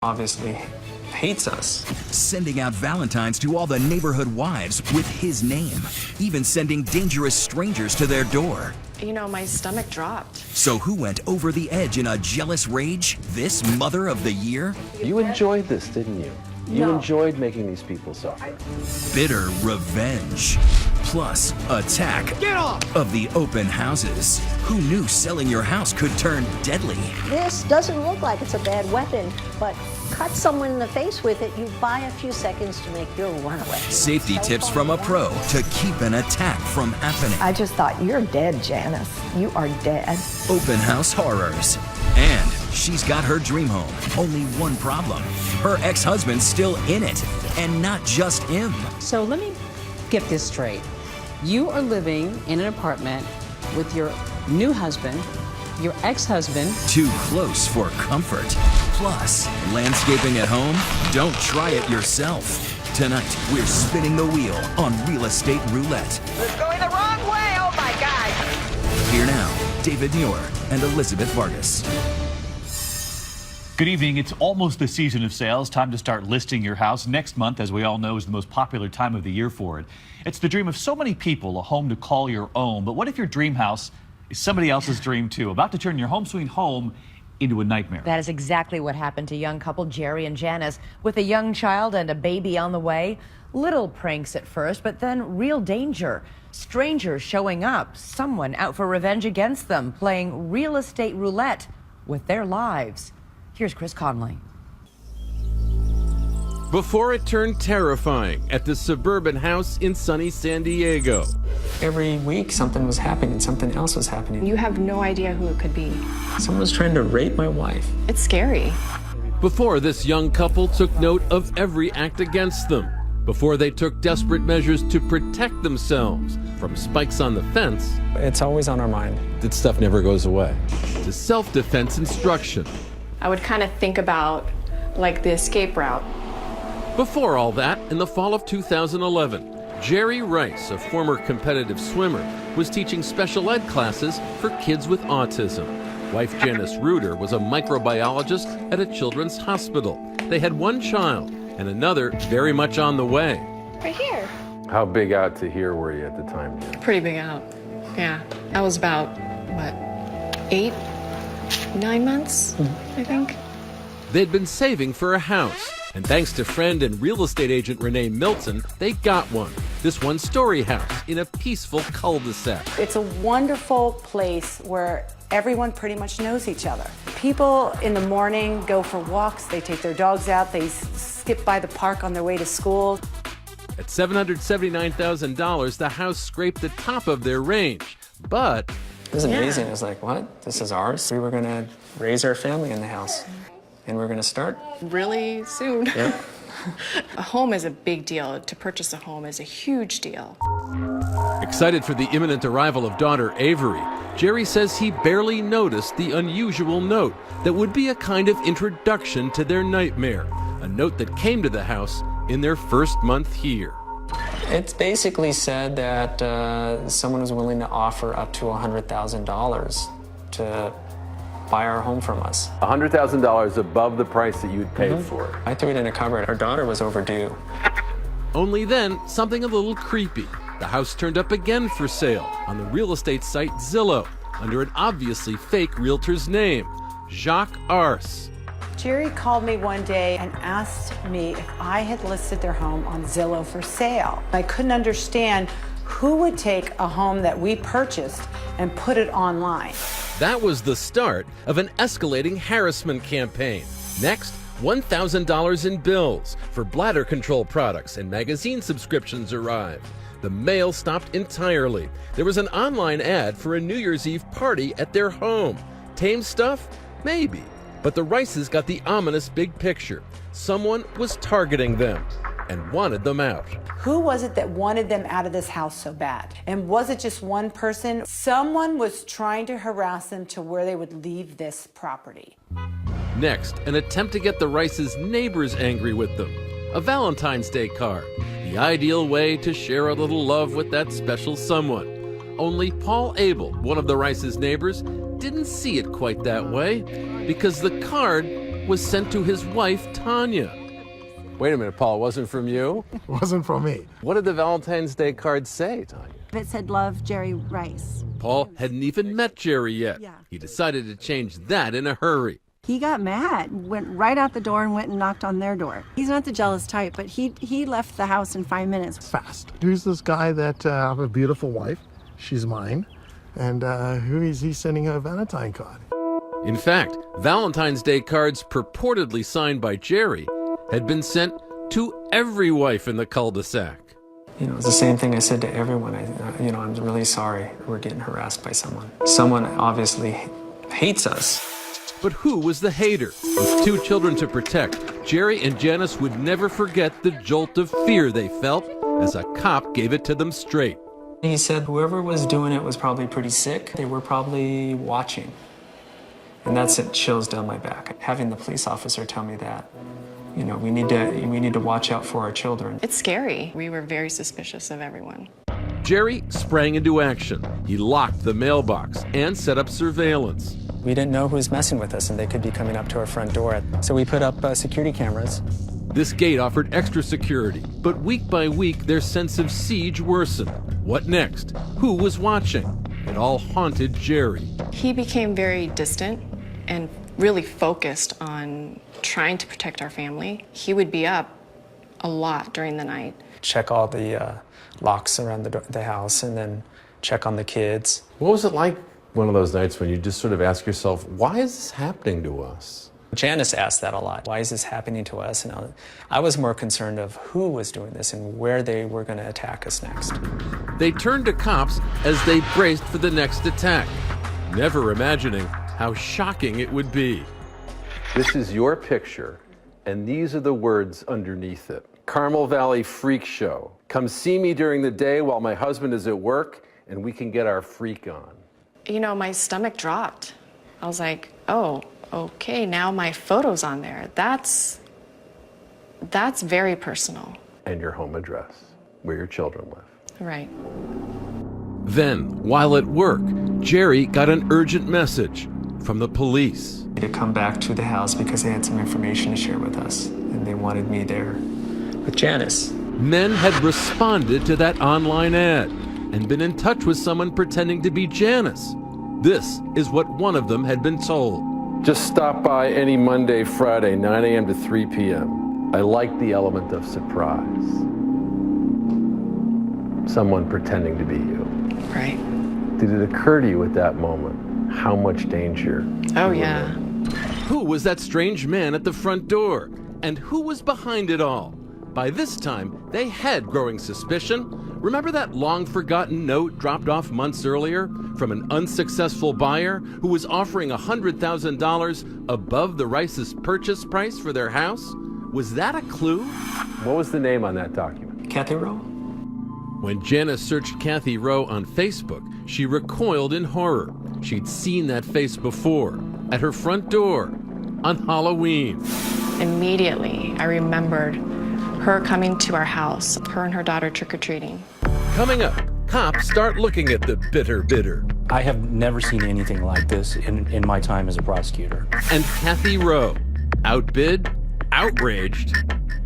obviously hates us. Sending out Valentines to all the neighborhood wives with his name, even sending dangerous strangers to their door. You know, my stomach dropped. So who went over the edge in a jealous rage? This Mother of the Year? You enjoyed this, didn't you? You enjoyed making these people suffer. Bitter revenge. Plus, attack of the open houses. Who knew selling your house could turn deadly? This doesn't look like it's a bad weapon, but cut someone in the face with it, you buy a few seconds to make your runaway. Safety tips from a pro to keep an attack from happening. I just thought, you're dead, Janice. You are dead. Open house horrors. And she's got her dream home. Only one problem. Her ex-husband's still in it. And not just him. So let me get this straight. You are living in an apartment with your new husband, your ex-husband. Too close for comfort. Plus, landscaping at home? Don't try it yourself. Tonight, we're spinning the wheel on Real Estate Roulette. It's going the wrong way, oh my God! Here now, David Muir and Elizabeth Vargas. Good evening. It's almost the season of sales. Time to start listing your house. Next month, as we all know, is the most popular time of the year for it. It's the dream of so many people, a home to call your own. But what if your dream house is somebody else's dream too? About to turn your home sweet home into a nightmare. That is exactly what happened to young couple Jerry and Janice. With a young child and a baby on the way, little pranks at first, but then real danger. Strangers showing up, someone out for revenge against them, playing real estate roulette with their lives. Here's Chris Conley. Before it turned terrifying at the suburban house in sunny San Diego. Every week something was happening, something else was happening. You have no idea who it could be. Someone was trying to rape my wife. It's scary. Before this young couple took note of every act against them. Before they took desperate measures to protect themselves from spikes on the fence. It's always on our mind. That stuff never goes away. To self-defense instruction. I would kind of think about like the escape route. Before all that, in the fall of 2011, Jerry Rice, a former competitive swimmer, was teaching special ed classes for kids with autism. Wife Janice Reuter was a microbiologist at a children's hospital. They had one child and another very much on the way. Right here. How big out to here were you at the time? Pretty big out. Yeah. I was about, what, 8, 9 months, I think. They'd been saving for a house. And thanks to friend and real estate agent Renee Milton, they got one. This one-story house in a peaceful cul-de-sac. It's a wonderful place where everyone pretty much knows each other. People in the morning go for walks, they take their dogs out, they skip by the park on their way to school. At $779,000, the house scraped the top of their range. But it was amazing. It was like, what? This is ours? We were going to raise our family in the house. And we're going to start really soon. Yeah. A home is a big deal. To purchase a home is a huge deal. Excited for the imminent arrival of daughter Avery, Jerry says he barely noticed the unusual note that would be a kind of introduction to their nightmare, a note that came to the house in their first month here. It basically said that someone was willing to offer up to $100,000 to buy our home from us. $100,000 above the price that you'd paid for it. I threw it in a cupboard. Our daughter was overdue. Only then, something a little creepy. The house turned up again for sale on the real estate site Zillow under an obviously fake realtor's name, Jacques Arce. Jerry called me one day and asked me if I had listed their home on Zillow for sale. I couldn't understand who would take a home that we purchased and put it online. That was the start of an escalating harassment campaign. Next, $1,000 in bills for bladder control products and magazine subscriptions arrived. The mail stopped entirely. There was an online ad for a New Year's Eve party at their home. Tame stuff? Maybe. But the Rices got the ominous big picture. Someone was targeting them and wanted them out. Who was it that wanted them out of this house so bad? And was it just one person? Someone was trying to harass them to where they would leave this property. Next, an attempt to get the Rices' neighbors angry with them. A Valentine's Day card, the ideal way to share a little love with that special someone. Only Paul Abel, one of the Rices' neighbors, didn't see it quite that way because the card was sent to his wife, Tanya. Wait a minute, Paul, it wasn't from you? It wasn't from me. What did the Valentine's Day card say, Tanya? It said, "Love, Jerry Rice." Paul hadn't even met Jerry yet. Yeah. He decided to change that in a hurry. He got mad, went right out the door and went and knocked on their door. He's not the jealous type, but he left the house in 5 minutes. Fast. Here's this guy that I have a beautiful wife. She's mine. And who is he sending her a Valentine card? In fact, Valentine's Day cards purportedly signed by Jerry had been sent to every wife in the cul-de-sac. You know, it's the same thing I said to everyone. I'm really sorry we're getting harassed by someone. Someone obviously hates us. But who was the hater? With 2 children to protect, Jerry and Janice would never forget the jolt of fear they felt as a cop gave it to them straight. He said whoever was doing it was probably pretty sick. They were probably watching. And that sent chills down my back. Having the police officer tell me that, you know, we need to watch out for our children. It's scary. We were very suspicious of everyone. Jerry sprang into action. He locked the mailbox and set up surveillance. We didn't know who was messing with us, and they could be coming up to our front door. So we put up security cameras. This gate offered extra security, but week by week, their sense of siege worsened. What next? Who was watching? It all haunted Jerry. He became very distant and really focused on trying to protect our family. He would be up a lot during the night. Check all the locks around the house, and then check on the kids. What was it like one of those nights when you just sort of ask yourself, why is this happening to us? Janice asked that a lot. Why is this happening to us? And I was more concerned of who was doing this and where they were going to attack us next. They turned to cops as they braced for the next attack, never imagining how shocking it would be. This is your picture, and these are the words underneath it. Carmel Valley Freak Show. Come see me during the day while my husband is at work, and we can get our freak on. You know, my stomach dropped. I was like, oh, okay, now my photo's on there. That's very personal. And your home address, where your children live. Right. Then, while at work, Jerry got an urgent message from the police. To come back to the house because they had some information to share with us, and they wanted me there with Janice. Men had responded to that online ad and been in touch with someone pretending to be Janice. This is what one of them had been told. Just stop by any Monday, Friday, 9 a.m. to 3 p.m. I like the element of surprise. Someone pretending to be you. Right. Did it occur to you at that moment how much danger? Oh, yeah. Who was that strange man at the front door? And who was behind it all? By this time, they had growing suspicion. Remember that long-forgotten note dropped off months earlier from an unsuccessful buyer who was offering $100,000 above the Rice's purchase price for their house? Was that a clue? What was the name on that document? Kathy Rowe. When Janice searched Kathy Rowe on Facebook, she recoiled in horror. She'd seen that face before, at her front door, on Halloween. Immediately, I remembered her coming to our house, her and her daughter trick-or-treating. Coming up, cops start looking at the bitter bidder. I have never seen anything like this in my time as a prosecutor. And Kathy Rowe, outbid, outraged,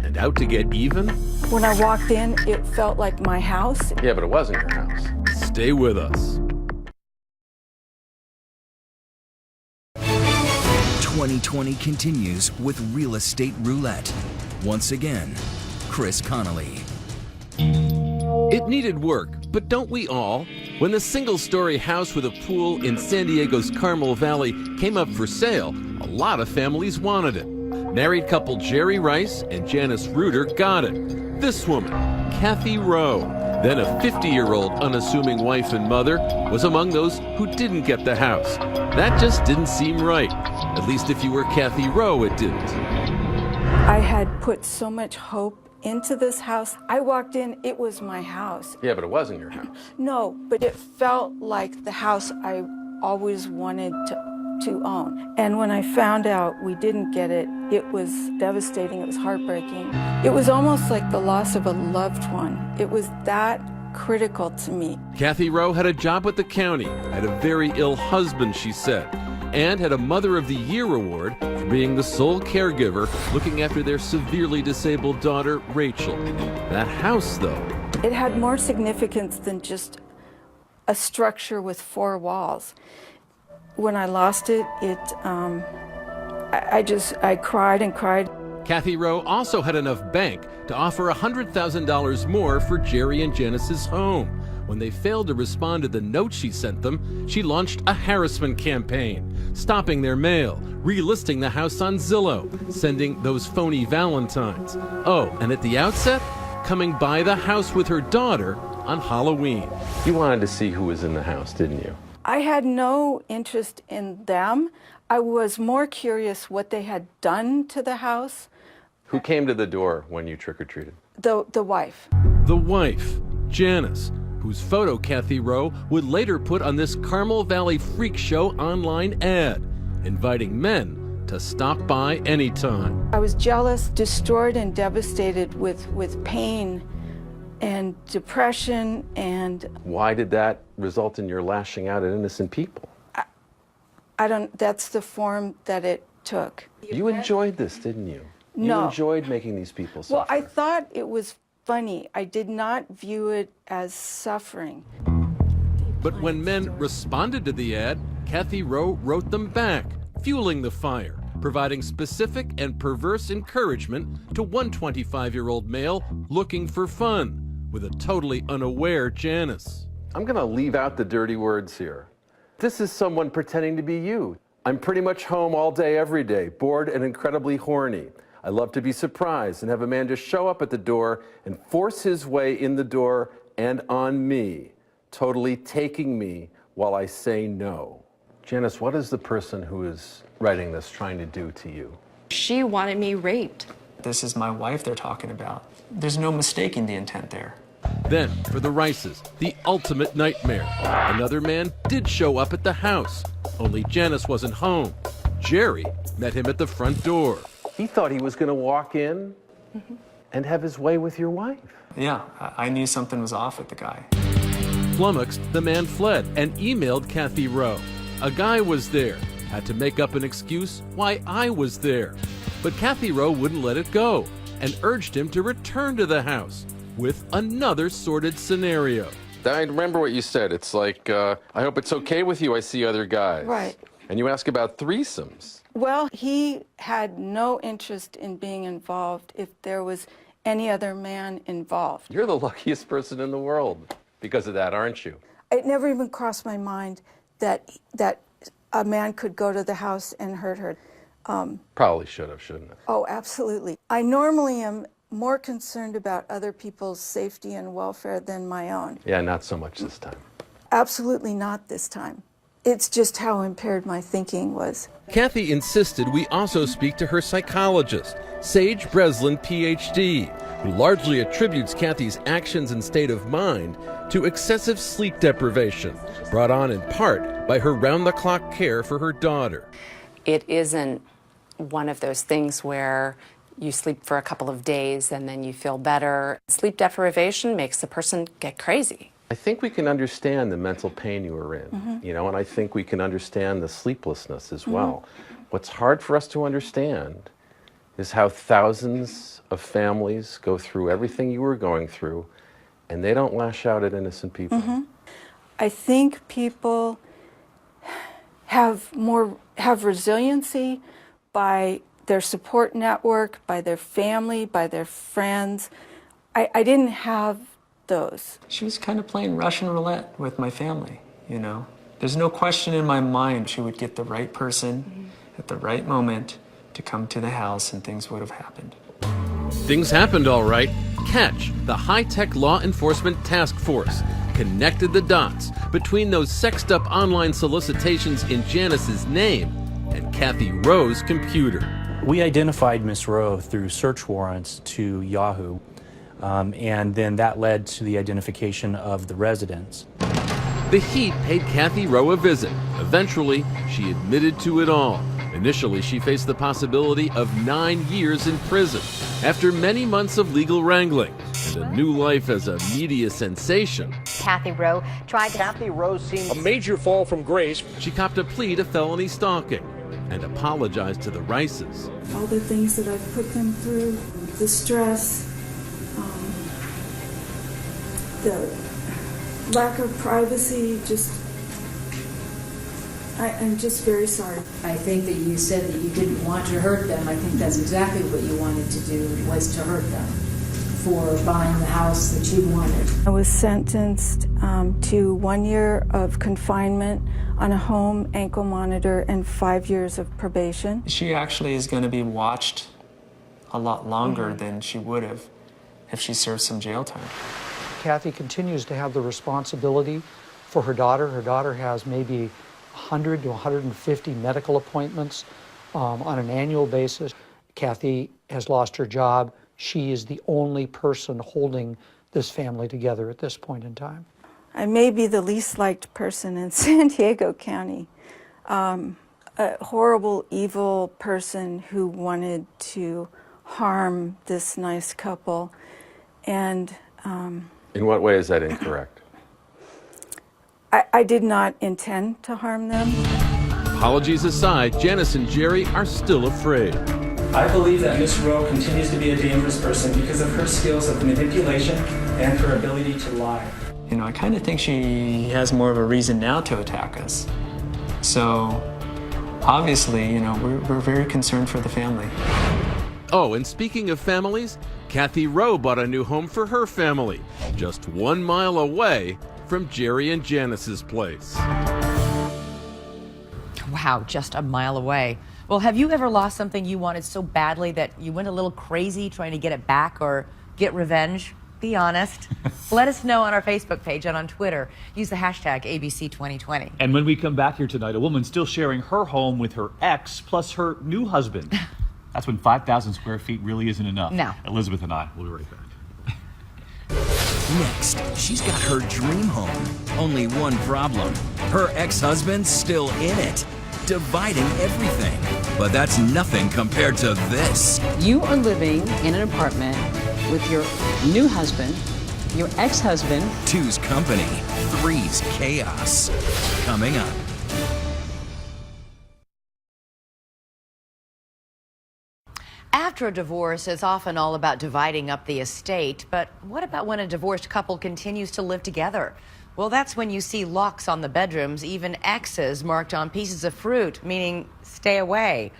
and out to get even. When I walked in, it felt like my house. Yeah, but it wasn't your house. Stay with us. 2020 continues with Real Estate Roulette. Once again, Chris Connolly. It needed work, but don't we all? When the single-story house with a pool in San Diego's Carmel Valley came up for sale, a lot of families wanted it. Married couple Jerry Rice and Janice Reuter got it. This woman, Kathy Rowe, then a 50-year-old unassuming wife and mother, was among those who didn't get the house. That just didn't seem right. At least if you were Kathy Rowe, it didn't. I had put so much hope into this house. I walked in, it was my house. Yeah, but it wasn't your house. No, but it felt like the house I always wanted to own. And when I found out we didn't get it, it was devastating, it was heartbreaking. It was almost like the loss of a loved one. It was that critical to me. Kathy Rowe had a job with the county, had a very ill husband, she said, and had a Mother of the Year award from for being the sole caregiver looking after their severely disabled daughter, Rachel. That house, though, It had more significance than just a structure with 4 walls. When I lost it, I cried and cried. Kathy Rowe also had enough bank to offer $100,000 more for Jerry and Janice's home. When they failed to respond to the note she sent them, she launched a harassment campaign, stopping their mail, relisting the house on Zillow, sending those phony Valentines. Oh, and at the outset, coming by the house with her daughter on Halloween. You wanted to see who was in the house, didn't you? I had no interest in them. I was more curious what they had done to the house. Who came to the door when you trick-or-treated? The wife. The wife, Janice, whose photo Kathy Rowe would later put on this Carmel Valley Freak Show online ad, inviting men to stop by anytime. I was jealous, destroyed, and devastated with pain and depression and... Why did that result in your lashing out at innocent people? That's the form that it took. You enjoyed this, didn't you? No. You enjoyed making these people suffer. Well, I thought it was funny. I did not view it as suffering. But when men responded to the ad, Kathy Rowe wrote them back, fueling the fire, providing specific and perverse encouragement to one 25-year-old male looking for fun with a totally unaware Janice. I'm going to leave out the dirty words here. This is someone pretending to be you. I'm pretty much home all day, every day, bored and incredibly horny. I love to be surprised and have a man just show up at the door and force his way in the door and on me, totally taking me while I say no. Janice, what is the person who is writing this trying to do to you? She wanted me raped. This is my wife they're talking about. There's no mistaking the intent there. Then, for the Rices, the ultimate nightmare. Another man did show up at the house, only Janice wasn't home. Jerry met him at the front door. He thought he was going to walk in and have his way with your wife. Yeah, I knew something was off with the guy. Flummoxed, the man fled and emailed Kathy Rowe. A guy was there, had to make up an excuse why I was there. But Kathy Rowe wouldn't let it go and urged him to return to the house with another sordid scenario. I remember what you said. It's like, I hope it's okay with you, I see other guys. Right. And you ask about threesomes. Well, he had no interest in being involved if there was any other man involved. You're the luckiest person in the world because of that, aren't you? It never even crossed my mind that a man could go to the house and hurt her. Probably should have, shouldn't it? Oh, absolutely. I normally am more concerned about other people's safety and welfare than my own. Yeah, not so much this time. Absolutely not this time. It's just how impaired my thinking was. Kathy insisted we also speak to her psychologist, Sage Breslin, Ph.D., who largely attributes Kathy's actions and state of mind to excessive sleep deprivation, brought on in part by her round-the-clock care for her daughter. It isn't one of those things where you sleep for a couple of days and then you feel better. Sleep deprivation makes the person get crazy. I think we can understand the mental pain you were in, you know, and I think we can understand the sleeplessness as well. What's hard for us to understand is how thousands of families go through everything you were going through, and they don't lash out at innocent people. I think people have resiliency by their support network, by their family, by their friends. I didn't have those. She was kind of playing Russian roulette with my family, you know. There's no question in my mind she would get the right person at the right moment to come to the house and things would have happened. Things happened all right. Catch, the high-tech law enforcement task force, connected the dots between those sexed-up online solicitations in Janice's name and Kathy Rowe's computer. We identified Miss Rowe through search warrants to Yahoo, and then that led to the identification of the residence. The Heat paid Kathy Rowe a visit. Eventually, she admitted to it all. Initially, she faced the possibility of 9 years in prison after many months of legal wrangling and a new life as a media sensation. Kathy Rowe tried to... Kathy Rowe seemed a major fall from grace. She copped a plea to felony stalking. and apologized to the Rices. All the things that I've put them through, the stress, the lack of privacy, I'm just very sorry. I think that you said that you didn't want to hurt them. I think that's exactly what you wanted to do, was to hurt them for buying the house that you wanted. I was sentenced to 1 year of confinement on a home ankle monitor and 5 years of probation. She actually is going to be watched a lot longer than she would have if she served some jail time. Kathy continues to have the responsibility for her daughter. Her daughter has maybe 100 to 150 medical appointments on an annual basis. Kathy has lost her job. She is the only person holding this family together at this point in time. I may be the least liked person in San Diego County. A horrible, evil person who wanted to harm this nice couple. And in what way is that incorrect? I did not intend to harm them. Apologies aside, Janice and Jerry are still afraid. I believe that Miss Rowe continues to be a dangerous person because of her skills of manipulation and her ability to lie. You know, I kind of think she has more of a reason now to attack us. So, obviously, you know, we're very concerned for the family. Oh, and speaking of families, Kathy Rowe bought a new home for her family, just 1 mile away from Jerry and Janice's place. Wow, just a mile away. Well, have you ever lost something you wanted so badly that you went a little crazy trying to get it back or get revenge? Be honest. Let us know on our Facebook page and on Twitter. Use the hashtag ABC2020. And when we come back here tonight, a woman still sharing her home with her ex plus her new husband. That's when 5,000 square feet really isn't enough. No. Elizabeth and I will be right back. Next, she's got her dream home. Only one problem. Her ex-husband's still in it, dividing everything. But that's nothing compared to this. You are living in an apartment with your new husband, your ex-husband. 2's company, 3's chaos. Coming up. After a divorce, it's often all about dividing up the estate. But what about when a divorced couple continues to live together? Well, that's when you see locks on the bedrooms, even X's marked on pieces of fruit, meaning stay away.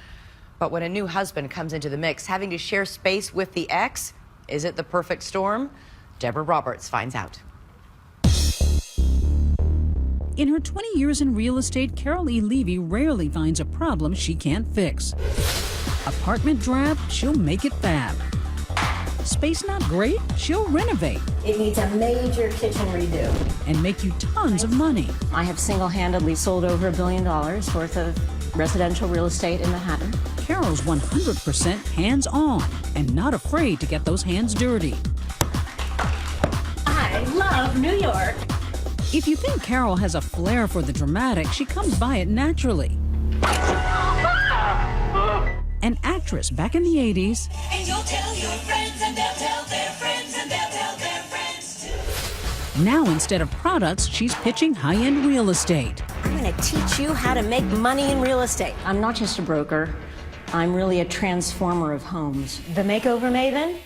But when a new husband comes into the mix, having to share space with the ex, is it the perfect storm? Deborah Roberts finds out. In her 20 years in real estate, Carol E. Levy rarely finds a problem she can't fix. Apartment drab, she'll make it fab. Space not great, she'll renovate. It needs a major kitchen redo. And make you tons of money. I have single-handedly sold over $1 billion worth of residential real estate in Manhattan. Carol's 100% hands-on and not afraid to get those hands dirty. I love New York. If you think Carol has a flair for the dramatic, she comes by it naturally. An actress back in the 80s. And you'll tell your friends and they'll tell their friends and they'll tell their friends too. Now, instead of products, she's pitching high-end real estate. I'm going to teach you how to make money in real estate. I'm not just a broker. I'm really a transformer of homes. The makeover maven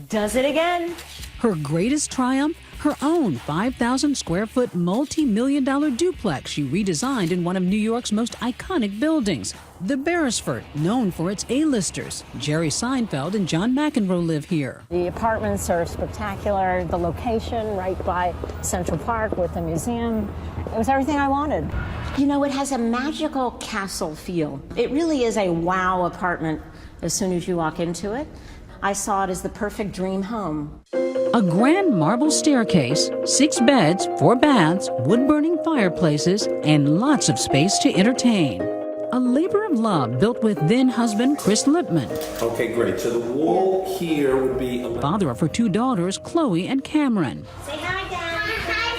does it again. Her greatest triumph? Her own 5,000 square foot multi-million-dollar duplex she redesigned in one of New York's most iconic buildings, the Beresford, known for its A-listers. Jerry Seinfeld and John McEnroe live here. The apartments are spectacular. The location right by Central Park with the museum, it was everything I wanted. You know, it has a magical castle feel. It really is a wow apartment as soon as you walk into it. I saw it as the perfect dream home. A grand marble staircase, 6 beds, 4 baths, wood-burning fireplaces, and lots of space to entertain. A labor of love built with then-husband Chris Lipman. Okay, great. So the wall here would be... Father of her 2 daughters, Chloe and Cameron. Say hi, Daddy. Hi,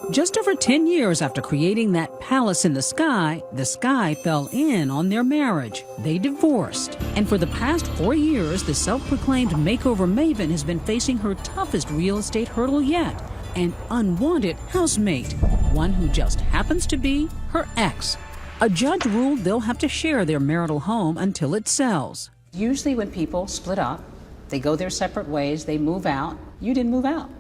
Daddy. Just over 10 years after creating that palace in the sky fell in on their marriage. They divorced. And for the past 4 years, the self-proclaimed makeover maven has been facing her toughest real estate hurdle yet. An unwanted housemate. One who just happens to be her ex. A judge ruled they'll have to share their marital home until it sells. Usually when people split up, they go their separate ways, they move out. You didn't move out.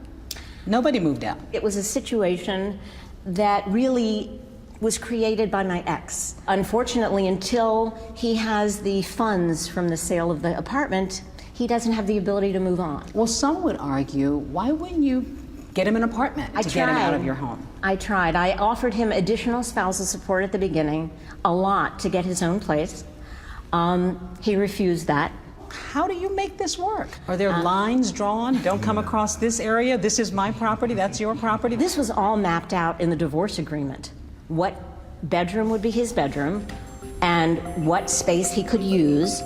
Nobody moved out. It was a situation that really was created by my ex. Unfortunately, until he has the funds from the sale of the apartment, he doesn't have the ability to move on. Well, some would argue, why wouldn't you get him an apartment to get him out of your home? I tried. I offered him additional spousal support at the beginning, a lot, to get his own place. He refused that. How do you make this work? Are there lines drawn? Don't come across this area. This is my property. That's your property. This was all mapped out in the divorce agreement. What bedroom would be his bedroom and what space he could use.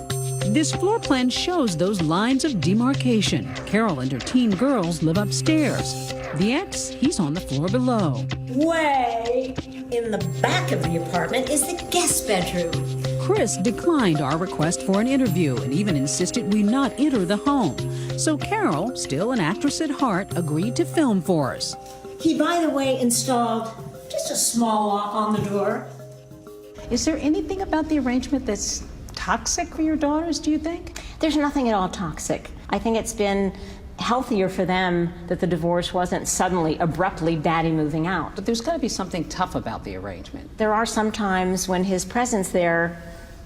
This floor plan shows those lines of demarcation. Carol and her teen girls live upstairs. The ex, he's on the floor below. Way in the back of the apartment is the guest bedroom. Chris declined our request for an interview and even insisted we not enter the home. So Carol, still an actress at heart, agreed to film for us. He, by the way, installed just a small lock on the door. Is there anything about the arrangement that's toxic for your daughters, do you think? There's nothing at all toxic. I think it's been healthier for them that the divorce wasn't suddenly, abruptly daddy moving out. But there's got to be something tough about the arrangement. There are some times when his presence there,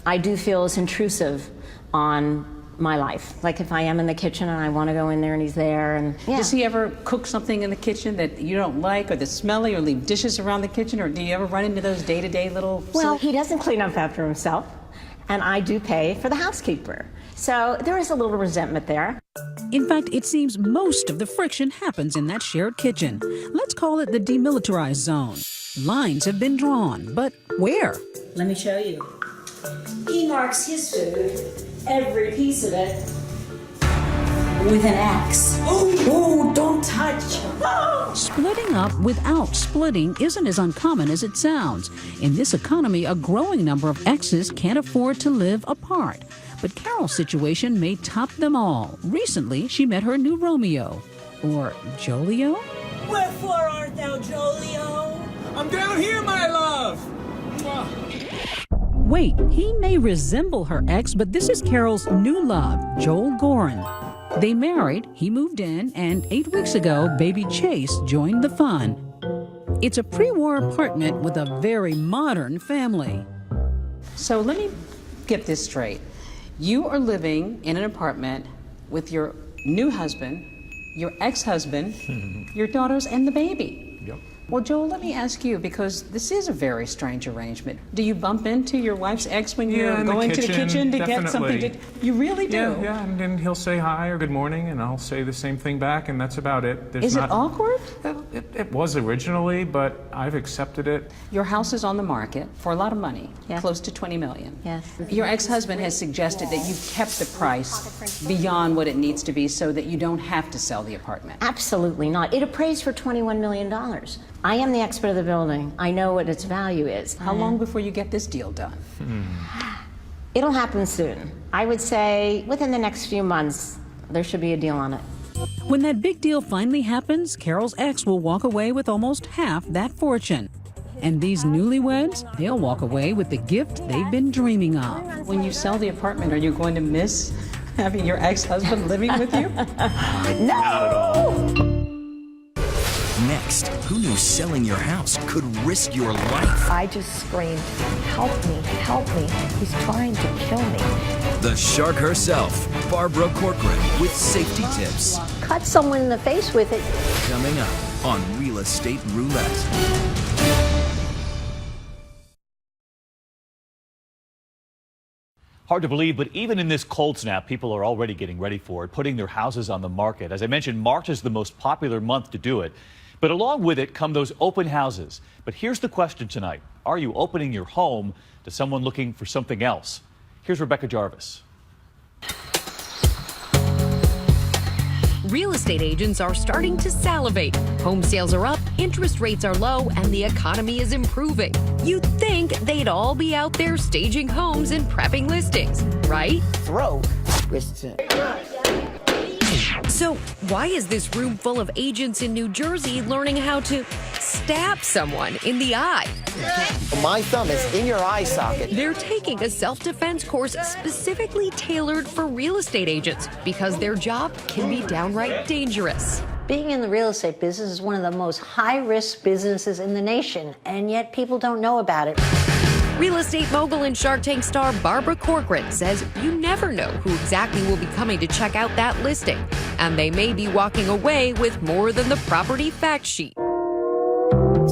I do feel is intrusive on my life. Like if I am in the kitchen and I want to go in there and he's there. And yeah. Does he ever cook something in the kitchen that you don't like or that's smelly or leave dishes around the kitchen, or do you ever run into those day-to-day little... Well, he doesn't clean up after himself, and I do pay for the housekeeper. So there is a little resentment there. In fact, it seems most of the friction happens in that shared kitchen. Let's call it the demilitarized zone. Lines have been drawn, but where? Let me show you. He marks his food, every piece of it, with an X. Oh, don't touch. Splitting up without splitting isn't as uncommon as it sounds. In this economy, a growing number of exes can't afford to live apart. But Carol's situation may top them all. Recently, she met her new Romeo. Or Jolio? Wherefore art thou, Jolio? I'm down here, my love. Wait, he may resemble her ex, but this is Carol's new love, Joel Gorin. They married, he moved in, and 8 weeks ago, baby Chase joined the fun. It's a pre-war apartment with a very modern family. So let me get this straight. You are living in an apartment with your new husband, your ex-husband, your daughters, and the baby. Yep. Well, Joel, let me ask you, because this is a very strange arrangement. Do you bump into your wife's ex when you're going to the kitchen to get something to... You really do? Yeah, and then he'll say hi or good morning, and I'll say the same thing back, and that's about it. Is it awkward? It was originally, but I've accepted it. Your house is on the market for a lot of money, close to $20 million. Yes. Your ex-husband has suggested that you've kept the price beyond what it needs to be so that you don't have to sell the apartment. Absolutely not. It appraised for $21 million. I am the expert of the building. I know what its value is. How long before you get this deal done? It'll happen soon. I would say within the next few months, there should be a deal on it. When that big deal finally happens, Carol's ex will walk away with almost half that fortune. And these newlyweds, they'll walk away with the gift they've been dreaming of. When you sell the apartment, are you going to miss having your ex-husband living with you? Not at all. Next, who knew selling your house could risk your life? I just screamed, help me, help me. He's trying to kill me. The shark herself, Barbara Corcoran, with safety tips. Cut someone in the face with it. Coming up on Real Estate Roulette. Hard to believe, but even in this cold snap, people are already getting ready for it, putting their houses on the market. As I mentioned, March is the most popular month to do it. But along with it come those open houses. But here's the question tonight. Are you opening your home to someone looking for something else? Here's Rebecca Jarvis. Real estate agents are starting to salivate. Home sales are up, interest rates are low, and the economy is improving. You'd think they'd all be out there staging homes and prepping listings, right? Throw. Listen. So, why is this room full of agents in New Jersey learning how to stab someone in the eye? My thumb is in your eye socket. They're taking a self-defense course specifically tailored for real estate agents because their job can be downright dangerous. Being in the real estate business is one of the most high-risk businesses in the nation, and yet people don't know about it. Real estate mogul and Shark Tank star Barbara Corcoran says you never know who exactly will be coming to check out that listing, and they may be walking away with more than the property fact sheet.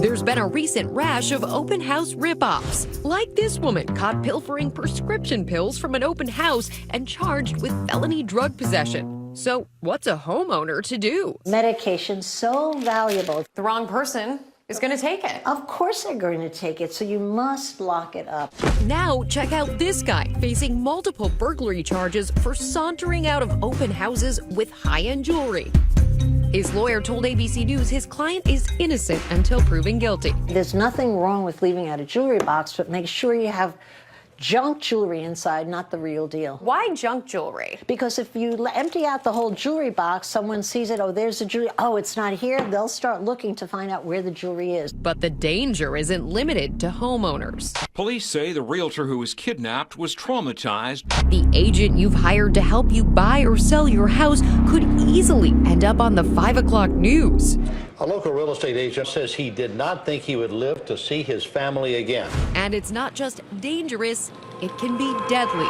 There's been a recent rash of open house ripoffs, like this woman caught pilfering prescription pills from an open house and charged with felony drug possession. So what's a homeowner to do? Medication's so valuable. The wrong person is going to take it. Of course they're going to take it, so you must lock it up. Now check out this guy facing multiple burglary charges for sauntering out of open houses with high-end jewelry. His lawyer told ABC News his client is innocent until proven guilty. There's nothing wrong with leaving out a jewelry box, but make sure you have junk jewelry inside, not the real deal. Why junk jewelry? Because if you empty out the whole jewelry box, someone sees it, oh, there's the jewelry, oh, it's not here, they'll start looking to find out where the jewelry is. But the danger isn't limited to homeowners. Police say the realtor who was kidnapped was traumatized. The agent you've hired to help you buy or sell your house could easily end up on the 5 o'clock news. A local real estate agent says he did not think he would live to see his family again. And it's not just dangerous, it can be deadly.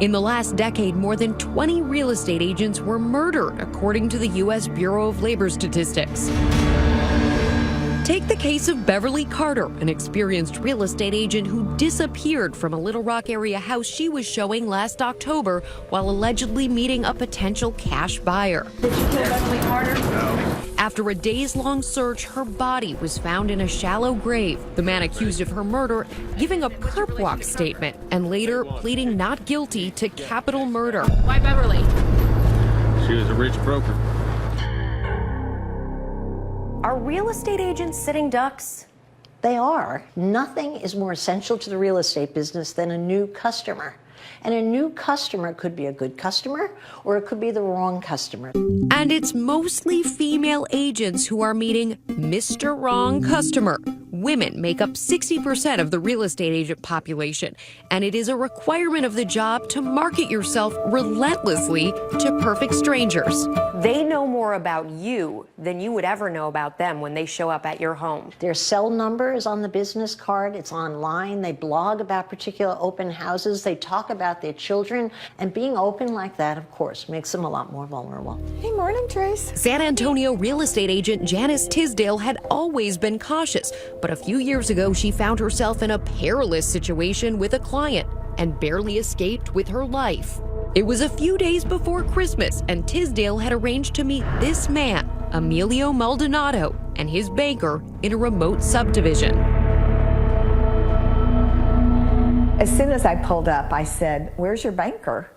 In the last decade, more than 20 real estate agents were murdered, according to the U.S. Bureau of Labor Statistics. Take the case of Beverly Carter, an experienced real estate agent who disappeared from a Little Rock area house she was showing last October while allegedly meeting a potential cash buyer. Did you kill Beverly Carter? No. After a days-long search, her body was found in a shallow grave. The man accused of her murder giving a perp walk statement and later pleading not guilty to capital murder. Why Beverly? She was a rich broker. Are real estate agents sitting ducks? They are. Nothing is more essential to the real estate business than a new customer. And a new customer could be a good customer, or it could be the wrong customer. And it's mostly female agents who are meeting Mr. Wrong Customer. Women make up 60% of the real estate agent population, and it is a requirement of the job to market yourself relentlessly to perfect strangers. They know more about you than you would ever know about them when they show up at your home. Their cell number is on the business card. It's online. They blog about particular open houses. They talk about their children. And being open like that, of course, makes them a lot more vulnerable. Hey, morning, Trace. San Antonio real estate agent Janice Tisdale had always been cautious, but a few years ago she found herself in a perilous situation with a client and barely escaped with her life. It was a few days before Christmas, and Tisdale had arranged to meet this man, Emilio Maldonado, and his banker in a remote subdivision. As soon as I pulled up, I said, "Where's your banker?"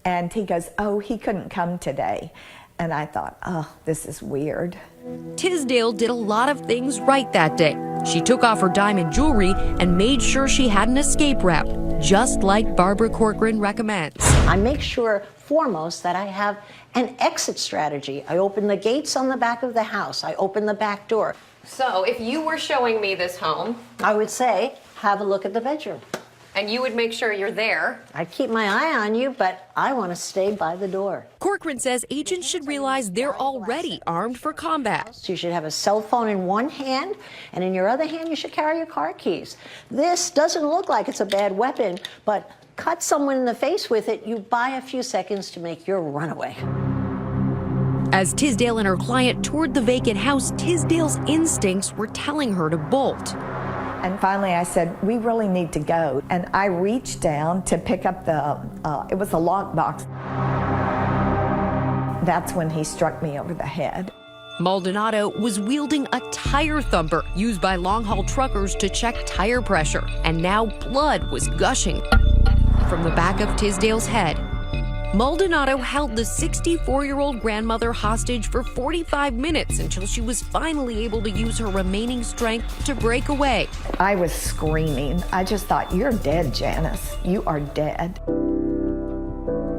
And he goes, "Oh, he couldn't come today." And I thought, oh, this is weird. Tisdale did a lot of things right that day. She took off her diamond jewelry and made sure she had an escape route, just like Barbara Corcoran recommends. I make sure, foremost, that I have an exit strategy. I open the gates on the back of the house. I open the back door. So if you were showing me this home, I would say, have a look at the bedroom. and you would make sure you're there. I keep my eye on you, but I want to stay by the door. Corcoran says agents should realize they're already armed for combat. So you should have a cell phone in one hand, and in your other hand, you should carry your car keys. This doesn't look like it's a bad weapon, but cut someone in the face with it, you buy a few seconds to make your runaway. As Tisdale and her client toured the vacant house, Tisdale's instincts were telling her to bolt. And finally I said, we really need to go. And I reached down to pick up it was a lockbox. That's when he struck me over the head. Maldonado was wielding a tire thumper used by long-haul truckers to check tire pressure, and now blood was gushing from the back of Tisdale's head. Maldonado held the 64-year-old grandmother hostage for 45 minutes until she was finally able to use her remaining strength to break away. I was screaming. I just thought, you're dead, Janice. You are dead.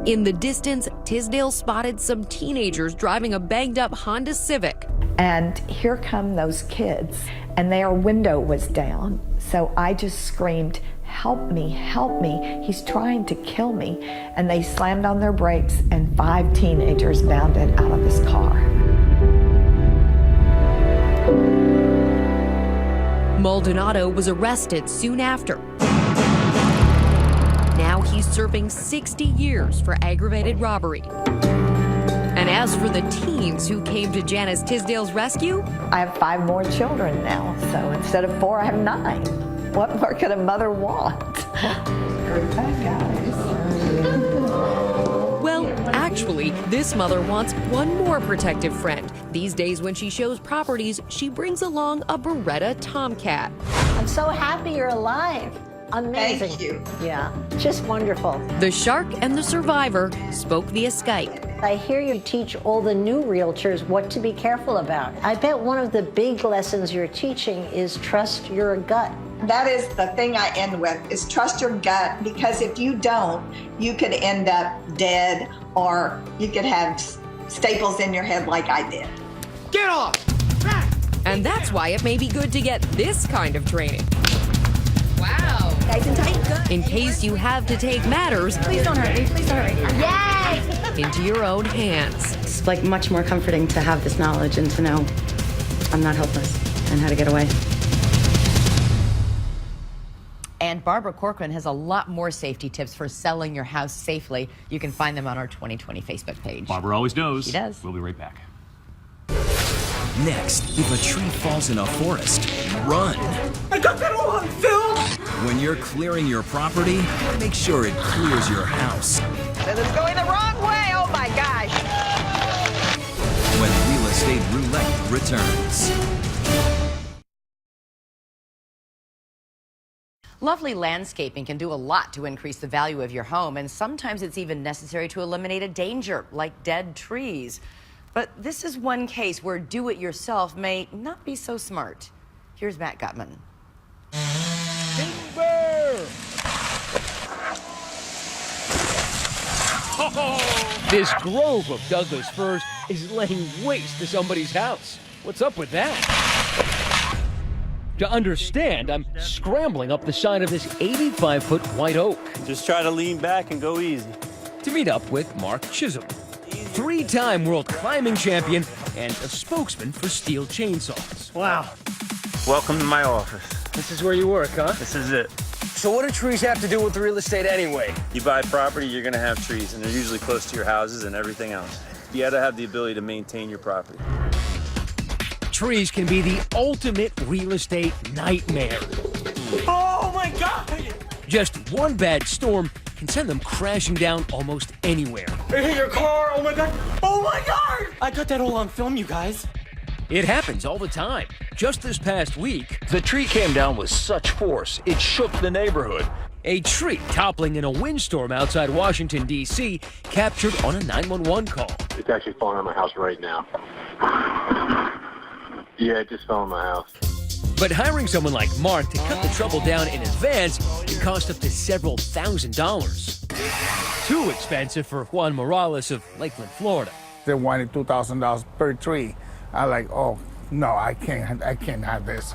In the distance, Tisdale spotted some teenagers driving a banged-up Honda Civic. And here come those kids, and their window was down. So I just screamed, "Help me, help me, he's trying to kill me." And they slammed on their brakes, and 5 teenagers bounded out of this car. Maldonado was arrested soon after. Now he's serving 60 years for aggravated robbery. And as for the teens who came to Janice Tisdale's rescue, I have 5 more children now, so instead of 4, I have 9. What more could a mother want? well, actually, this mother wants one more protective friend. These days when she shows properties, she brings along a Beretta Tomcat. I'm so happy you're alive. Amazing. Thank you. Yeah, just wonderful. The shark and the survivor spoke via Skype. I hear you teach all the new realtors what to be careful about. I bet one of the big lessons you're teaching is trust your gut. That is the thing I end with, is trust your gut, because if you don't, you could end up dead, or you could have staples in your head like I did. Get off! And that's why it may be good to get this kind of training. Wow. Nice and tight. In case you have to take matters, Please don't hurt me. Please don't hurt me. Yes! into your own hands. It's like much more comforting to have this knowledge and to know I'm not helpless and how to get away. And Barbara Corcoran has a lot more safety tips for selling your house safely. You can find them on our 2020 Facebook page. Barbara always knows. She does. We'll be right back. Next, if a tree falls in a forest, run. I got that all on film! When you're clearing your property, make sure it clears your house. This is going the wrong way, oh my gosh! When Real Estate Roulette returns. Lovely landscaping can do a lot to increase the value of your home, and sometimes it's even necessary to eliminate a danger, like dead trees. But this is one case where do-it-yourself may not be so smart. Here's Matt Gutman. This grove of Douglas firs is laying waste to somebody's house. What's up with that? To understand, I'm scrambling up the side of this 85-foot white oak. Just try to lean back and go easy. To meet up with Mark Chisholm, 3-time world climbing champion and a spokesman for Steel Chainsaws. Wow. Welcome to my office. This is where you work, huh? This is it. So what do trees have to do with real estate anyway? You buy property, you're gonna have trees, and they're usually close to your houses and everything else. You gotta have the ability to maintain your property. Trees can be the ultimate real estate nightmare. Oh my God! Just one bad storm can send them crashing down almost anywhere. It hit your car, oh my God! Oh my God! I got that all on film, you guys. It happens all the time. Just this past week, the tree came down with such force, it shook the neighborhood. A tree toppling in a windstorm outside Washington, D.C., captured on a 911 call. It's actually falling on my house right now. Yeah, it just fell on my house. But hiring someone like Mark to cut the trouble down in advance can cost up to several $1,000s. Too expensive for Juan Morales of Lakeland, Florida. They wanted $2,000 per tree. I like, oh, no, I can't have this.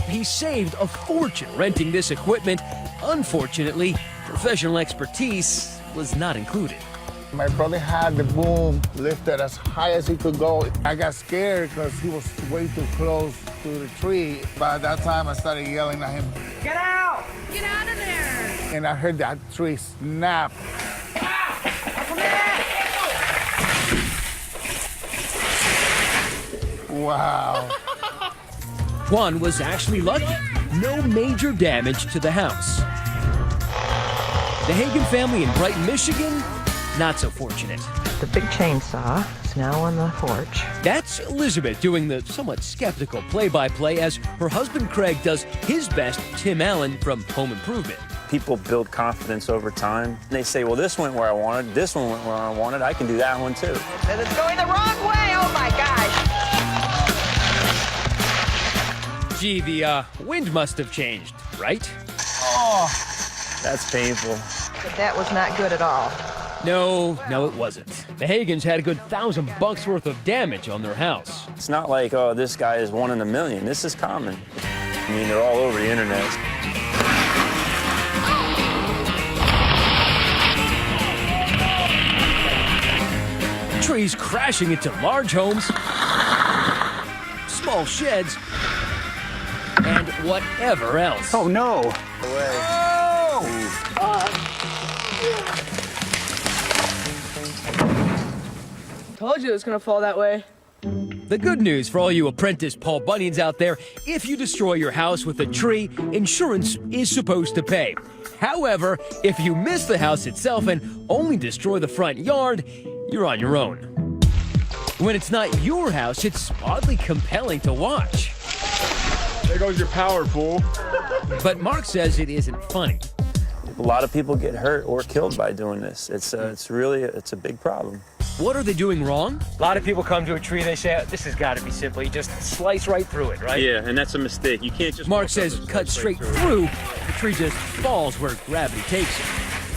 He saved a fortune renting this equipment. Unfortunately, professional expertise was not included. My brother had the boom lifted as high as he could go. I got scared because he was way too close to the tree. By that time, I started yelling at him, Get out! Get out of there! And I heard that tree snap. Wow. Juan was actually lucky. No major damage to the house. The Hagen family in Brighton, Michigan, not so fortunate. The big chainsaw is now on the porch. That's Elizabeth doing the somewhat skeptical play-by-play as her husband Craig does his best Tim Allen from Home Improvement. People build confidence over time. They say, well, this went where I wanted, this one went where I wanted, I can do that one too. This is going the wrong way, oh my gosh! Gee, the wind must have changed, right? Oh, that's painful. That was not good at all. No, it wasn't. The Hagans had a good $1,000 worth of damage on their house. It's not like, oh, this guy is one in a million. This is common. I mean, they're all over the internet. Trees crashing into large homes, small sheds, and whatever else. Oh, no. Told you it was gonna fall that way. The good news for all you apprentice Paul Bunyans out there, if you destroy your house with a tree, insurance is supposed to pay. However, if you miss the house itself and only destroy the front yard, you're on your own. When it's not your house, it's oddly compelling to watch. There goes your power, fool. But Mark says it isn't funny. A lot of people get hurt or killed by doing this. It's a big problem. What are they doing wrong? A lot of people come to a tree, they say, this has got to be simple. You just slice right through it, right? Yeah, and that's a mistake. You can't just... Mark says cut straight through, the tree just falls where gravity takes it.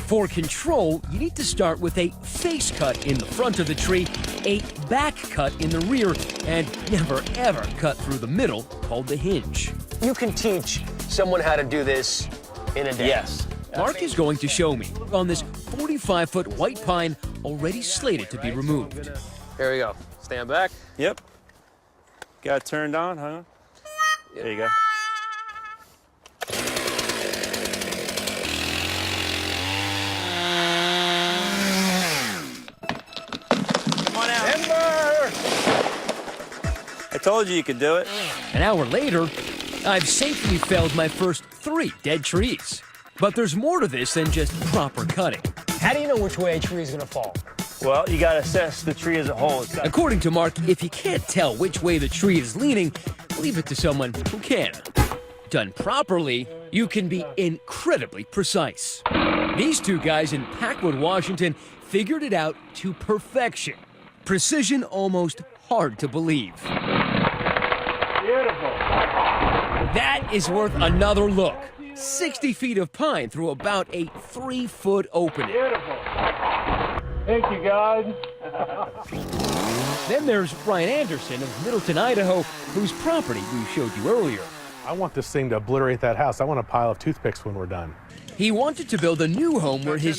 For control, you need to start with a face cut in the front of the tree, a back cut in the rear, and never ever cut through the middle, called the hinge. You can teach someone how to do this in a day. Yes. Mark is going to show me on this 45-foot white pine already slated to be removed. Here we go. Stand back. Yep. Got it turned on, huh? There you go. Come on out. Timber! I told you could do it. An hour later, I've safely felled my first 3 dead trees. But there's more to this than just proper cutting. How do you know which way a tree is going to fall? Well, you got to assess the tree as a whole. According to Mark, if you can't tell which way the tree is leaning, leave it to someone who can. Done properly, you can be incredibly precise. These 2 guys in Packwood, Washington, figured it out to perfection. Precision almost hard to believe. Beautiful. That is worth another look. 60 feet of pine through about a 3-foot opening. Beautiful. Thank you, guys. Then there's Brian Anderson of Middleton, Idaho, whose property we showed you earlier. I want this thing to obliterate that house. I want a pile of toothpicks when we're done. He wanted to build a new home where his